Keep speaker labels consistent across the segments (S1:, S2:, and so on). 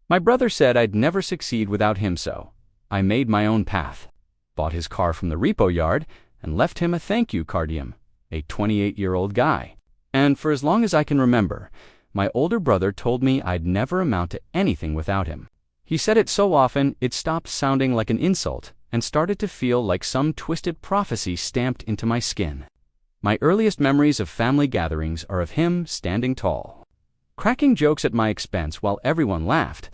S1: My brother said I'd never succeed without him, so I made my own path, bought his car from the repo yard, and left him a thank you cardium, a 28-year-old guy. And for as long as I can remember, my older brother told me I'd never amount to anything without him. He said it so often it stopped sounding like an insult and started to feel like some twisted prophecy stamped into my skin. My earliest memories of family gatherings are of him standing tall, cracking jokes at my expense while everyone laughed,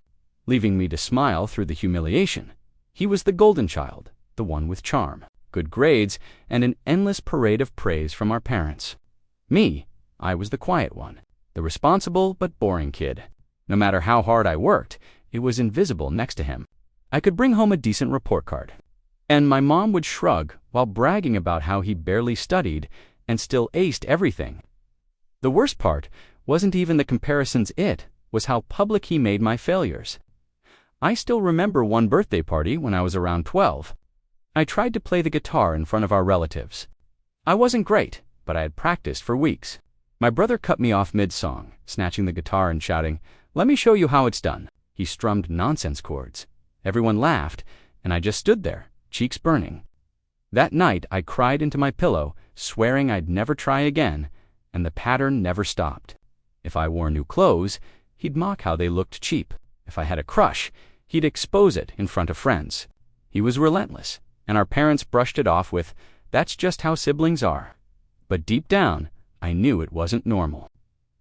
S1: leaving me to smile through the humiliation. He was the golden child, the one with charm, good grades, and an endless parade of praise from our parents. Me, I was the quiet one, the responsible but boring kid. No matter how hard I worked, it was invisible next to him. I could bring home a decent report card, and my mom would shrug while bragging about how he barely studied and still aced everything. The worst part wasn't even the comparisons, it was how public he made my failures. I still remember one birthday party when I was around 12. I tried to play the guitar in front of our relatives. I wasn't great, but I had practiced for weeks. My brother cut me off mid-song, snatching the guitar and shouting, "Let me show you how it's done." He strummed nonsense chords. Everyone laughed, and I just stood there, cheeks burning. That night, I cried into my pillow, swearing I'd never try again, and the pattern never stopped. If I wore new clothes, he'd mock how they looked cheap. If I had a crush, he'd expose it in front of friends. He was relentless, and our parents brushed it off with, "That's just how siblings are." But deep down, I knew it wasn't normal.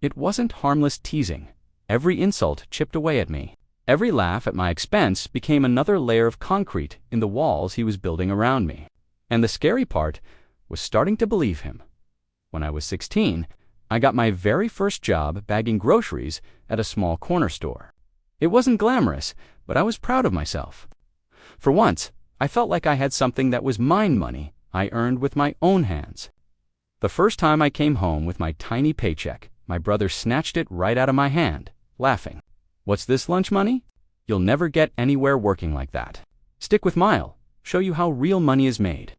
S1: It wasn't harmless teasing. Every insult chipped away at me. Every laugh at my expense became another layer of concrete in the walls he was building around me. And the scary part was starting to believe him. When I was 16, I got my very first job bagging groceries at a small corner store. It wasn't glamorous, but I was proud of myself. For once, I felt like I had something that was mine, money I earned with my own hands. The first time I came home with my tiny paycheck, my brother snatched it right out of my hand, laughing. "What's this, lunch money? You'll never get anywhere working like that. Stick with Mile, show you how real money is made."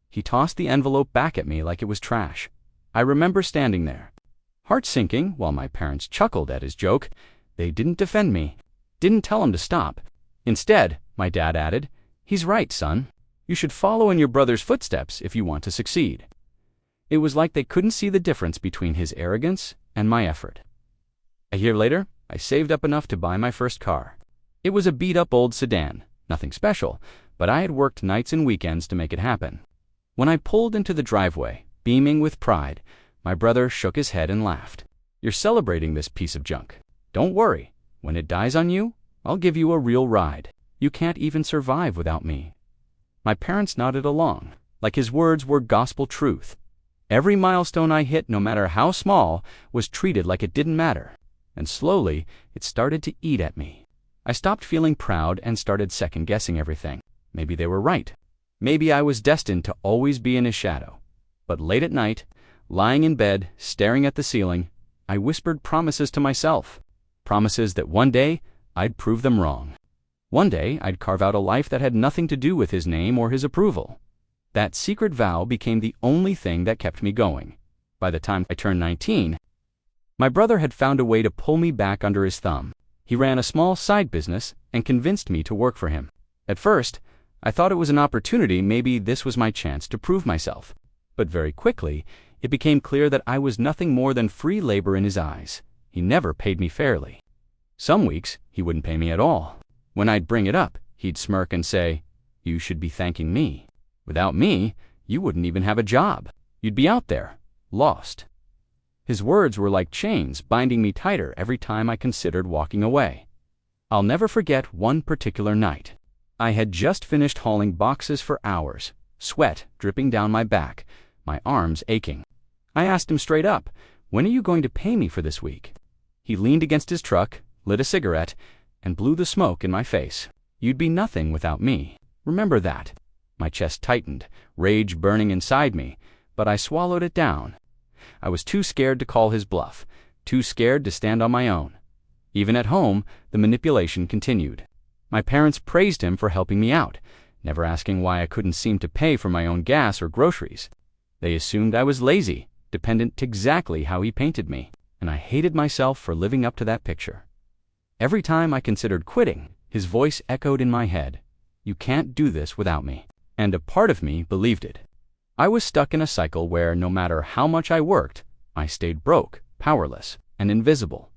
S1: He tossed the envelope back at me like it was trash. I remember standing there, heart sinking, while my parents chuckled at his joke. They didn't defend me, didn't tell him to stop. Instead, my dad added, "He's right, son. You should follow in your brother's footsteps if you want to succeed." It was like they couldn't see the difference between his arrogance and my effort. A year later, I saved up enough to buy my first car. It was a beat-up old sedan, nothing special, but I had worked nights and weekends to make it happen. When I pulled into the driveway, beaming with pride, my brother shook his head and laughed. "You're celebrating this piece of junk. Don't worry. When it dies on you, I'll give you a real ride. You can't even survive without me." My parents nodded along, like his words were gospel truth. Every milestone I hit, no matter how small, was treated like it didn't matter. And slowly, it started to eat at me. I stopped feeling proud and started second-guessing everything. Maybe they were right. Maybe I was destined to always be in his shadow. But late at night, lying in bed, staring at the ceiling, I whispered promises to myself. Promises that one day, I'd prove them wrong. One day, I'd carve out a life that had nothing to do with his name or his approval. That secret vow became the only thing that kept me going. By the time I turned 19, my brother had found a way to pull me back under his thumb. He ran a small side business and convinced me to work for him. At first, I thought it was an opportunity. Maybe this was my chance to prove myself. But very quickly, it became clear that I was nothing more than free labor in his eyes. He never paid me fairly. Some weeks, he wouldn't pay me at all. When I'd bring it up, he'd smirk and say, "You should be thanking me. Without me, you wouldn't even have a job. You'd be out there, lost." His words were like chains binding me tighter every time I considered walking away. I'll never forget one particular night. I had just finished hauling boxes for hours, sweat dripping down my back, my arms aching. I asked him straight up, "When are you going to pay me for this week?" He leaned against his truck, lit a cigarette, and blew the smoke in my face. "You'd be nothing without me. Remember that." My chest tightened, rage burning inside me, but I swallowed it down. I was too scared to call his bluff, too scared to stand on my own. Even at home, the manipulation continued. My parents praised him for helping me out, never asking why I couldn't seem to pay for my own gas or groceries. They assumed I was lazy, dependent exactly how he painted me, and I hated myself for living up to that picture. Every time I considered quitting, his voice echoed in my head, "You can't do this without me." And a part of me believed it. I was stuck in a cycle where no matter how much I worked, I stayed broke, powerless, and invisible.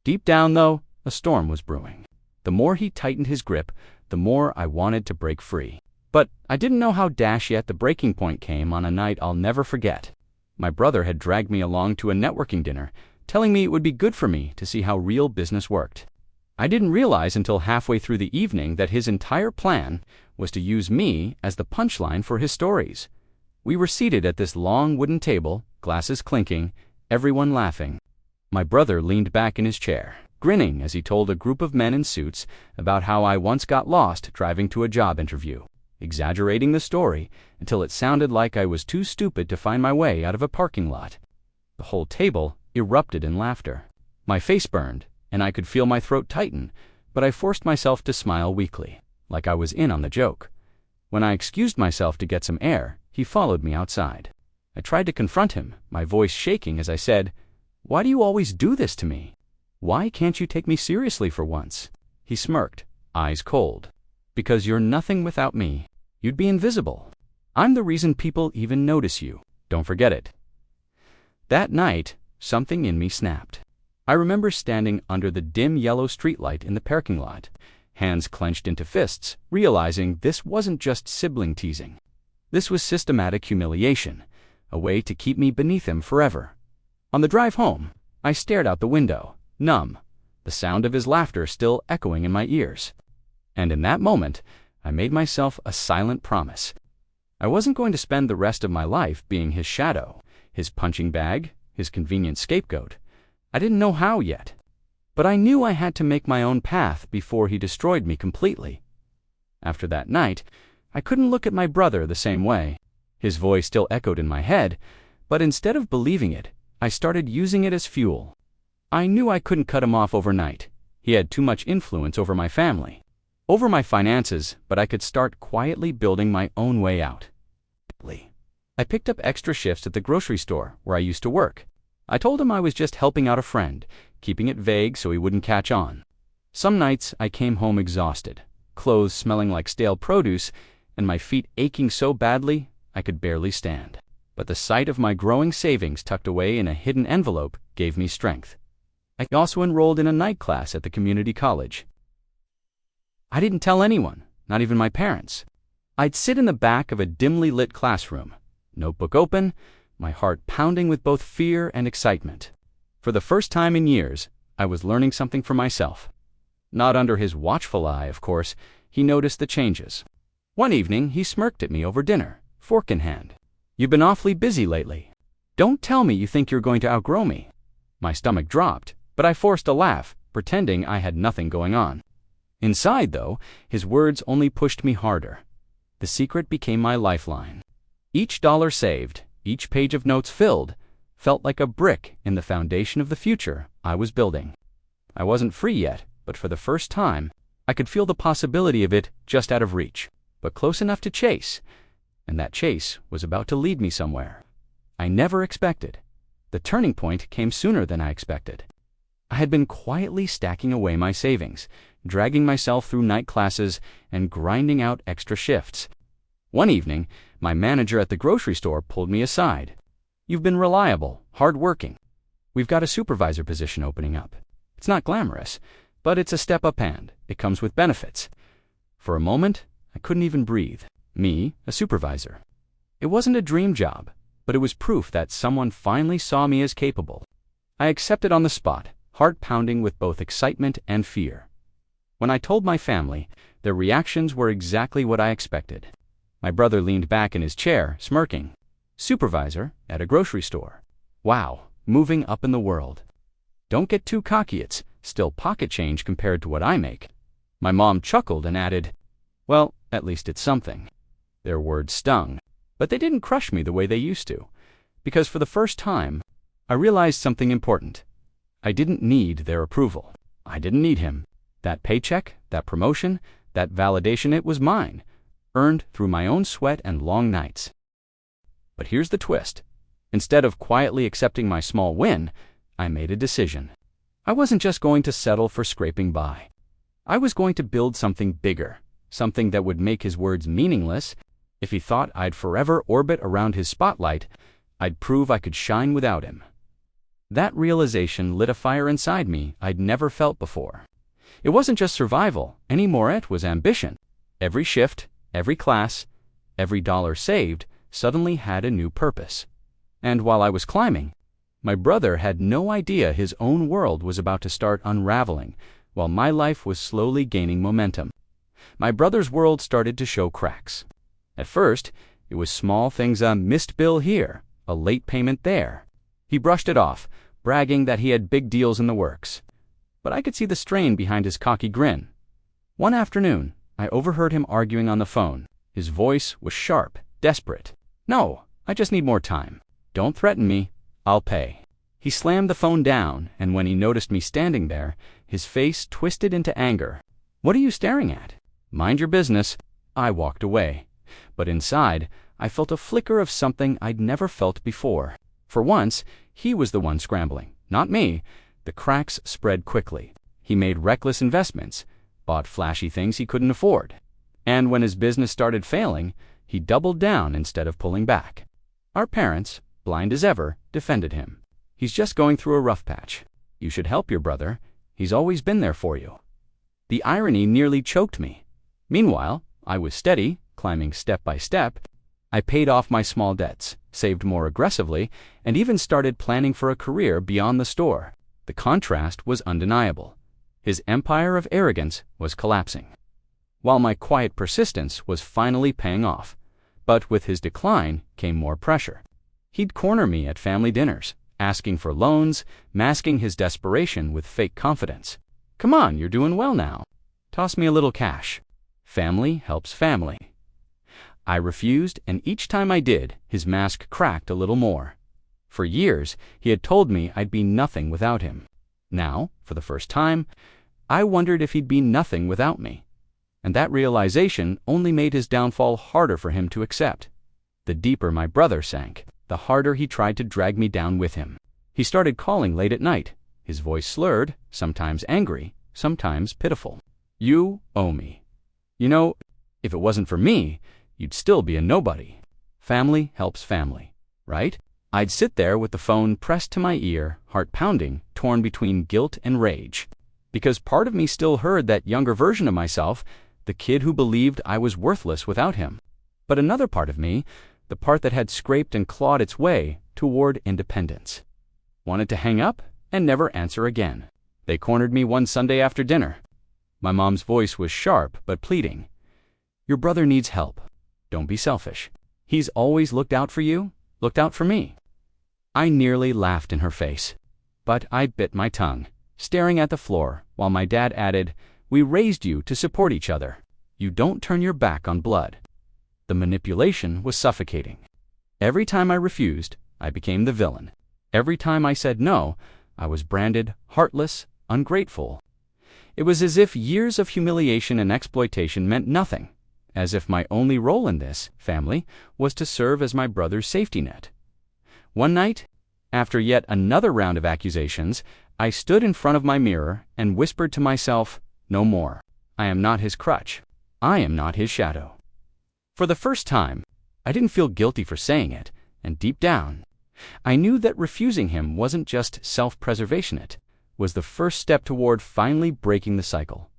S1: Deep down, though, a storm was brewing. The more he tightened his grip, the more I wanted to break free. But I didn't know how yet the breaking point came on a night I'll never forget. My brother had dragged me along to a networking dinner, telling me it would be good for me to see how real business worked. I didn't realize until halfway through the evening that his entire plan was to use me as the punchline for his stories. We were seated at this long wooden table, glasses clinking, everyone laughing. My brother leaned back in his chair, grinning as he told a group of men in suits about how I once got lost driving to a job interview, exaggerating the story until it sounded like I was too stupid to find my way out of a parking lot. The whole table erupted in laughter. My face burned, and I could feel my throat tighten, but I forced myself to smile weakly, like I was in on the joke. When I excused myself to get some air, he followed me outside. I tried to confront him, my voice shaking as I said, "Why do you always do this to me? Why can't you take me seriously for once?" He smirked, eyes cold. "Because you're nothing without me. You'd be invisible. I'm the reason people even notice you. Don't forget it." That night, something in me snapped. I remember standing under the dim yellow streetlight in the parking lot, hands clenched into fists, realizing this wasn't just sibling teasing. This was systematic humiliation, a way to keep me beneath him forever. On the drive home, I stared out the window, numb, the sound of his laughter still echoing in my ears. And in that moment, I made myself a silent promise. I wasn't going to spend the rest of my life being his shadow, his punching bag, his convenient scapegoat. I didn't know how yet, but I knew I had to make my own path before he destroyed me completely. After that night, I couldn't look at my brother the same way. His voice still echoed in my head, but instead of believing it, I started using it as fuel. I knew I couldn't cut him off overnight. He had too much influence over my family, over my finances, but I could start quietly building my own way out. I picked up extra shifts at the grocery store where I used to work. I told him I was just helping out a friend, keeping it vague so he wouldn't catch on. Some nights I came home exhausted, clothes smelling like stale produce, and my feet aching so badly I could barely stand. But the sight of my growing savings tucked away in a hidden envelope gave me strength. I also enrolled in a night class at the community college. I didn't tell anyone, not even my parents. I'd sit in the back of a dimly lit classroom, notebook open, my heart pounding with both fear and excitement. For the first time in years, I was learning something for myself. Not under his watchful eye, of course. He noticed the changes. One evening, he smirked at me over dinner, fork in hand. "You've been awfully busy lately. Don't tell me you think you're going to outgrow me." My stomach dropped, but I forced a laugh, pretending I had nothing going on. Inside, though, his words only pushed me harder. The secret became my lifeline. Each dollar saved, each page of notes filled, felt like a brick in the foundation of the future I was building. I wasn't free yet, but for the first time, I could feel the possibility of it just out of reach, but close enough to chase, and that chase was about to lead me somewhere I never expected. The turning point came sooner than I expected. I had been quietly stacking away my savings, dragging myself through night classes and grinding out extra shifts. One evening, my manager at the grocery store pulled me aside. "You've been reliable, hard-working. We've got a supervisor position opening up. It's not glamorous, but it's a step up and it comes with benefits." For a moment, I couldn't even breathe. Me, a supervisor. It wasn't a dream job, but it was proof that someone finally saw me as capable. I accepted on the spot, heart pounding with both excitement and fear. When I told my family, their reactions were exactly what I expected. My brother leaned back in his chair, smirking. Supervisor at a grocery store. Wow, moving up in the world. Don't get too cocky, it's still pocket change compared to what I make. My mom chuckled and added, "Well, at least it's something." Their words stung, but they didn't crush me the way they used to, because for the first time, I realized something important. I didn't need their approval. I didn't need him. That paycheck, that promotion, that validation, it was mine, earned through my own sweat and long nights. But here's the twist. Instead of quietly accepting my small win, I made a decision. I wasn't just going to settle for scraping by. I was going to build something bigger, something that would make his words meaningless. If he thought I'd forever orbit around his spotlight, I'd prove I could shine without him. That realization lit a fire inside me I'd never felt before. It wasn't just survival anymore, it was ambition. Every shift, every class, every dollar saved suddenly had a new purpose. And while I was climbing, my brother had no idea his own world was about to start unraveling, while my life was slowly gaining momentum. My brother's world started to show cracks. At first, it was small things, a missed bill here, a late payment there. He brushed it off, bragging that he had big deals in the works. But I could see the strain behind his cocky grin. One afternoon, I overheard him arguing on the phone. His voice was sharp, desperate. "No, I just need more time. Don't threaten me. I'll pay." He slammed the phone down, and when he noticed me standing there, his face twisted into anger. "What are you staring at? Mind your business." I walked away. But inside, I felt a flicker of something I'd never felt before. For once, he was the one scrambling, not me. The cracks spread quickly. He made reckless investments, bought flashy things he couldn't afford. And when his business started failing, he doubled down instead of pulling back. Our parents, blind as ever, defended him. "He's just going through a rough patch. You should help your brother. He's always been there for you." The irony nearly choked me. Meanwhile, I was steady, climbing step by step. I paid off my small debts, saved more aggressively, and even started planning for a career beyond the store. The contrast was undeniable. His empire of arrogance was collapsing, while my quiet persistence was finally paying off. But with his decline came more pressure. He'd corner me at family dinners, asking for loans, masking his desperation with fake confidence. "Come on, you're doing well now. Toss me a little cash. Family helps family." I refused, and each time I did, his mask cracked a little more. For years, he had told me I'd be nothing without him. Now, for the first time, I wondered if he'd be nothing without me. And that realization only made his downfall harder for him to accept. The deeper my brother sank, the harder he tried to drag me down with him. He started calling late at night, his voice slurred, sometimes angry, sometimes pitiful. "You owe me. You know, if it wasn't for me, you'd still be a nobody. Family helps family, right?" I'd sit there with the phone pressed to my ear, heart pounding, torn between guilt and rage. Because part of me still heard that younger version of myself, the kid who believed I was worthless without him. But another part of me, the part that had scraped and clawed its way toward independence, wanted to hang up and never answer again. They cornered me one Sunday after dinner. My mom's voice was sharp but pleading. "Your brother needs help. Don't be selfish. He's always looked out for you, looked out for me." I nearly laughed in her face, but I bit my tongue, staring at the floor, while my dad added, "We raised you to support each other. You don't turn your back on blood." The manipulation was suffocating. Every time I refused, I became the villain. Every time I said no, I was branded heartless, ungrateful. It was as if years of humiliation and exploitation meant nothing, as if my only role in this family was to serve as my brother's safety net. One night, after yet another round of accusations, I stood in front of my mirror and whispered to myself, "No more. I am not his crutch. I am not his shadow." For the first time, I didn't feel guilty for saying it, and deep down, I knew that refusing him wasn't just self-preservation, it was the first step toward finally breaking the cycle.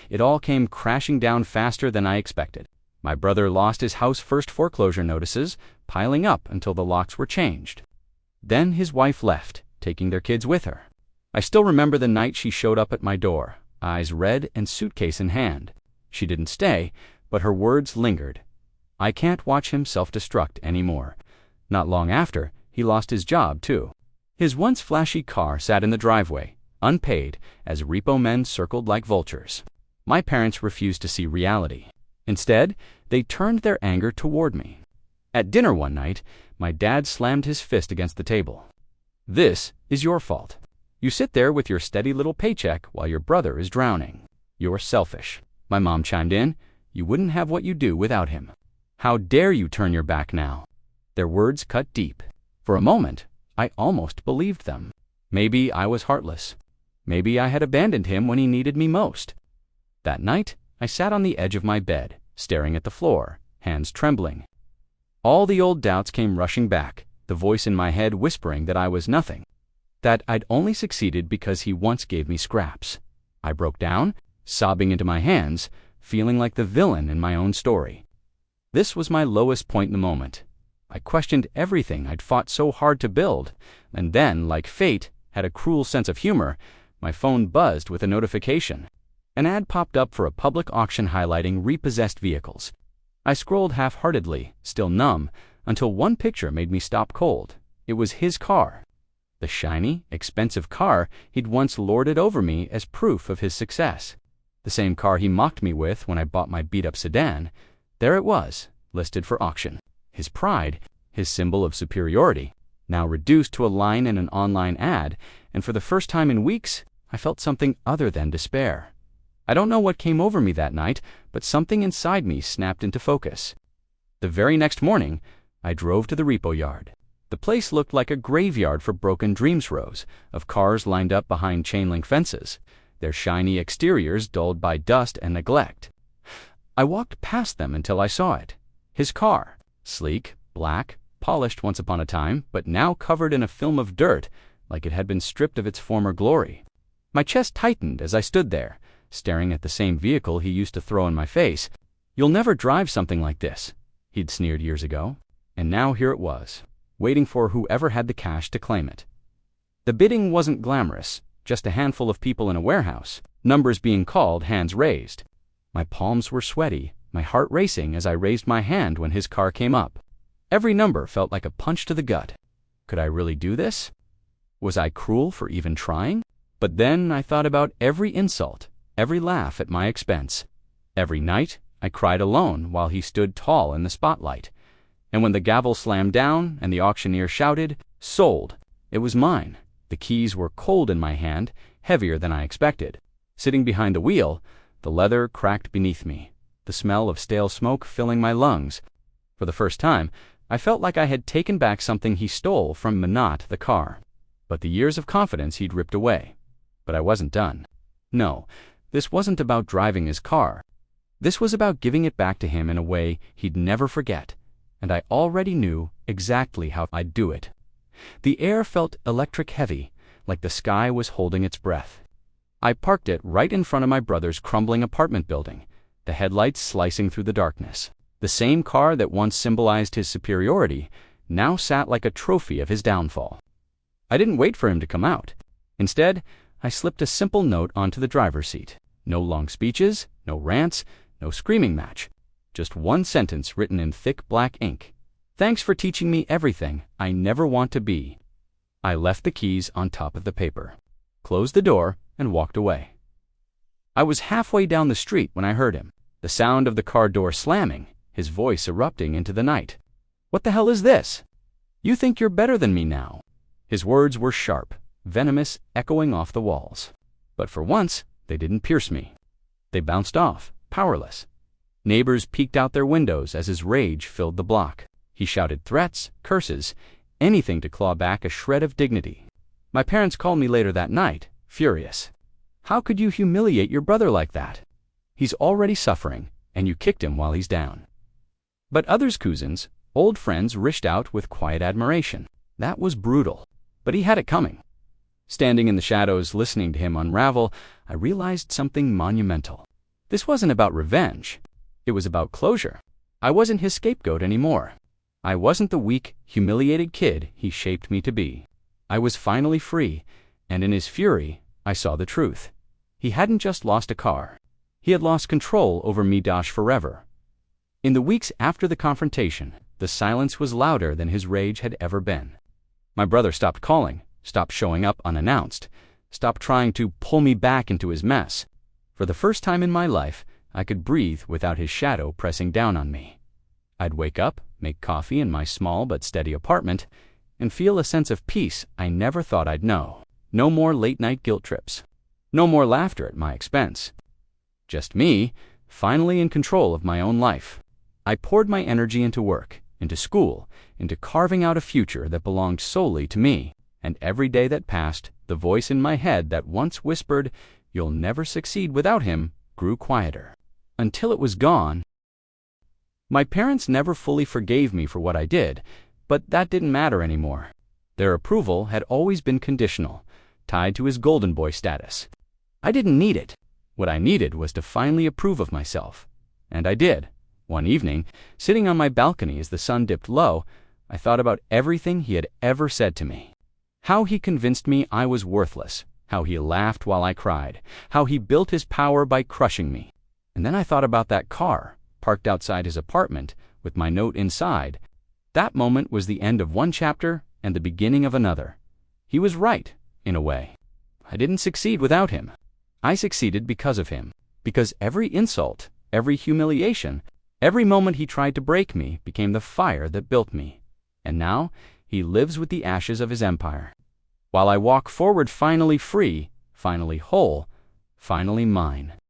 S1: It all came crashing down faster than I expected. My brother lost his house first foreclosure notices, piling up until the locks were changed. Then his wife left, taking their kids with her. I still remember the night she showed up at my door, eyes red and suitcase in hand. She didn't stay, but her words lingered. I can't watch him self-destruct anymore. Not long after, he lost his job, too. His once flashy car sat in the driveway, unpaid, as repo men circled like vultures. My parents refused to see reality. Instead, they turned their anger toward me. At dinner one night, my dad slammed his fist against the table. "This is your fault. You sit there with your steady little paycheck while your brother is drowning. You're selfish." My mom chimed in, "You wouldn't have what you do without him. How dare you turn your back now?" Their words cut deep. For a moment, I almost believed them. Maybe I was heartless. Maybe I had abandoned him when he needed me most. That night, I sat on the edge of my bed, staring at the floor, hands trembling. All the old doubts came rushing back, the voice in my head whispering that I was nothing, that I'd only succeeded because he once gave me scraps. I broke down, sobbing into my hands, feeling like the villain in my own story. This was my lowest point in the moment. I questioned everything I'd fought so hard to build, and then, like fate had a cruel sense of humor, my phone buzzed with a notification. An ad popped up for a public auction highlighting repossessed vehicles. I scrolled half-heartedly, still numb, until one picture made me stop cold. It was his car. The shiny, expensive car he'd once lorded over me as proof of his success. The same car he mocked me with when I bought my beat-up sedan. There it was, listed for auction. His pride, his symbol of superiority, now reduced to a line in an online ad, and for the first time in weeks, I felt something other than despair. I don't know what came over me that night, but something inside me snapped into focus. The very next morning, I drove to the repo yard. The place looked like a graveyard for broken dreams, rows of cars lined up behind chain-link fences, their shiny exteriors dulled by dust and neglect. I walked past them until I saw it. His car, sleek, black, polished once upon a time, but now covered in a film of dirt, like it had been stripped of its former glory. My chest tightened as I stood there, staring at the same vehicle he used to throw in my face. "You'll never drive something like this," he'd sneered years ago. And now here it was, waiting for whoever had the cash to claim it. The bidding wasn't glamorous, just a handful of people in a warehouse, numbers being called, hands raised. My palms were sweaty, my heart racing as I raised my hand when his car came up. Every number felt like a punch to the gut. Could I really do this? Was I cruel for even trying? But then I thought about every insult, every laugh at my expense. Every night, I cried alone while he stood tall in the spotlight. And when the gavel slammed down and the auctioneer shouted, "Sold!" it was mine. The keys were cold in my hand, heavier than I expected. Sitting behind the wheel, the leather cracked beneath me, the smell of stale smoke filling my lungs. For the first time, I felt like I had taken back something he stole from Minot, the car. But the years of confidence he'd ripped away. But I wasn't done. No, this wasn't about driving his car. This was about giving it back to him in a way he'd never forget. And I already knew exactly how I'd do it. The air felt electric heavy, like the sky was holding its breath. I parked it right in front of my brother's crumbling apartment building, the headlights slicing through the darkness. The same car that once symbolized his superiority now sat like a trophy of his downfall. I didn't wait for him to come out. Instead, I slipped a simple note onto the driver's seat. No long speeches, no rants, no screaming match. Just one sentence written in thick black ink. "Thanks for teaching me everything I never want to be." I left the keys on top of the paper, closed the door, and walked away. I was halfway down the street when I heard him, the sound of the car door slamming, his voice erupting into the night. "What the hell is this? You think you're better than me now?" His words were sharp, venomous, echoing off the walls. But for once, they didn't pierce me. They bounced off, powerless. Neighbors peeked out their windows as his rage filled the block. He shouted threats, curses, anything to claw back a shred of dignity. My parents called me later that night, furious. "How could you humiliate your brother like that? He's already suffering, and you kicked him while he's down." But others' cousins, old friends, rished out with quiet admiration. That was brutal, but he had it coming. Standing in the shadows, listening to him unravel, I realized something monumental. This wasn't about revenge. It was about closure. I wasn't his scapegoat anymore. I wasn't the weak, humiliated kid he shaped me to be. I was finally free, and in his fury, I saw the truth. He hadn't just lost a car. He had lost control over me forever. In the weeks after the confrontation, the silence was louder than his rage had ever been. My brother stopped calling, stopped showing up unannounced, stopped trying to pull me back into his mess. For the first time in my life, I could breathe without his shadow pressing down on me. I'd wake up, make coffee in my small but steady apartment, and feel a sense of peace I never thought I'd know. No more late-night guilt trips. No more laughter at my expense. Just me, finally in control of my own life. I poured my energy into work, into school, into carving out a future that belonged solely to me. And every day that passed, the voice in my head that once whispered, "You'll never succeed without him," grew quieter. Until it was gone. My parents never fully forgave me for what I did, but that didn't matter anymore. Their approval had always been conditional, tied to his golden boy status. I didn't need it. What I needed was to finally approve of myself. And I did. One evening, sitting on my balcony as the sun dipped low, I thought about everything he had ever said to me. How he convinced me I was worthless, how he laughed while I cried, how he built his power by crushing me. And then I thought about that car, parked outside his apartment, with my note inside. That moment was the end of one chapter and the beginning of another. He was right, in a way. I didn't succeed without him. I succeeded because of him, because every insult, every humiliation, every moment he tried to break me became the fire that built me. And now he lives with the ashes of his empire. While I walk forward finally free, finally whole, finally mine.